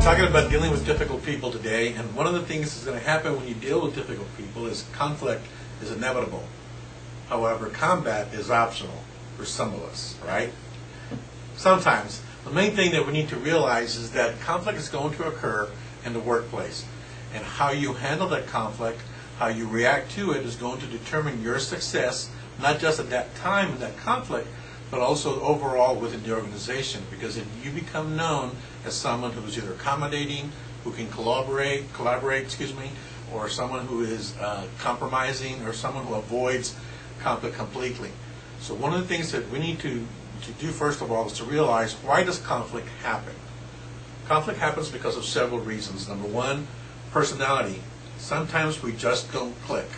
Talking about dealing with difficult people today, and one of the things that's going to happen when you deal with difficult people is conflict is inevitable. However, combat is optional for some of us, right? Sometimes. The main thing that we need to realize is that conflict is going to occur in the workplace, and how you handle that conflict, how you react to it, is going to determine your success, not just at that time in that conflict, but also overall within the organization. Because if you become known as someone who is either accommodating, who can collaborate, or someone who is compromising, or someone who avoids conflict completely. So one of the things that we need to do first of all is to realize, why does conflict happen? Conflict happens because of several reasons. Number one, personality. Sometimes we just don't click.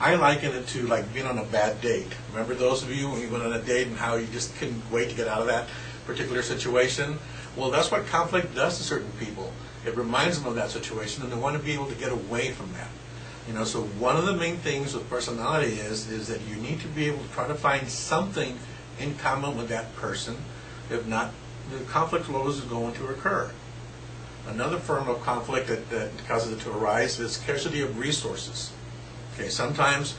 I liken it to like being on a bad date. Remember those of you when you went on a date and how you just couldn't wait to get out of that particular situation? Well, that's what conflict does to certain people. It reminds them of that situation, and they want to be able to get away from that. So one of the main things with personality is that you need to be able to try to find something in common with that person. If not, the conflict always is going to occur. Another form of conflict that causes it to arise is scarcity of resources. Okay, sometimes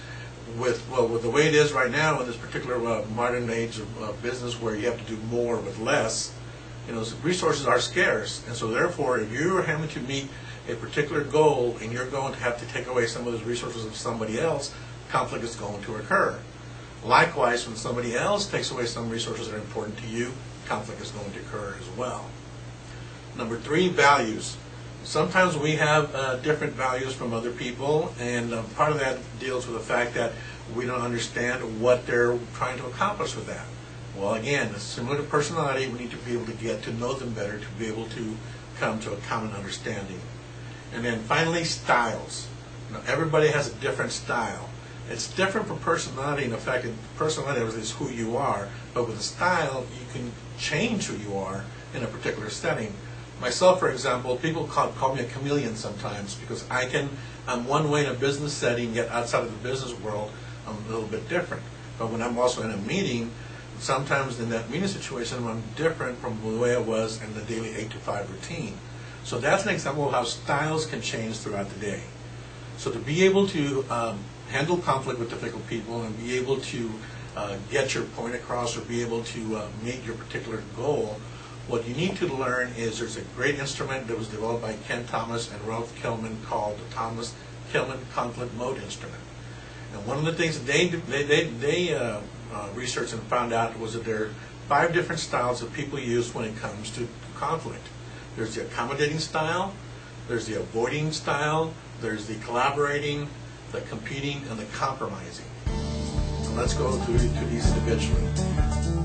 with the way it is right now in this particular modern age of business, where you have to do more with less, resources are scarce, and so therefore, if you're having to meet a particular goal and you're going to have to take away some of those resources of somebody else, conflict is going to occur. Likewise, when somebody else takes away some resources that are important to you, conflict is going to occur as well. Number three, values. Sometimes we have different values from other people, and part of that deals with the fact that we don't understand what they're trying to accomplish with that. Well, again, similar to personality, we need to be able to get to know them better to be able to come to a common understanding. And then finally, styles. Everybody has a different style. It's different from personality in the fact that personality is who you are, but with a style, you can change who you are in a particular setting. Myself, for example, people call me a chameleon sometimes, because I'm one way in a business setting, yet outside of the business world, I'm a little bit different. But when I'm also in a meeting, sometimes in that meeting situation, I'm different from the way I was in the daily 8 to 5 routine. So that's an example of how styles can change throughout the day. So to be able to handle conflict with difficult people and be able to get your point across, or be able to meet your particular goal, what you need to learn is there's a great instrument that was developed by Ken Thomas and Ralph Kilman called the Thomas Kilman Conflict Mode Instrument. And one of the things that they researched and found out was that there are 5 different styles that people use when it comes to conflict. There's the accommodating style, there's the avoiding style, there's the collaborating, the competing, and the compromising. So let's go through these individually.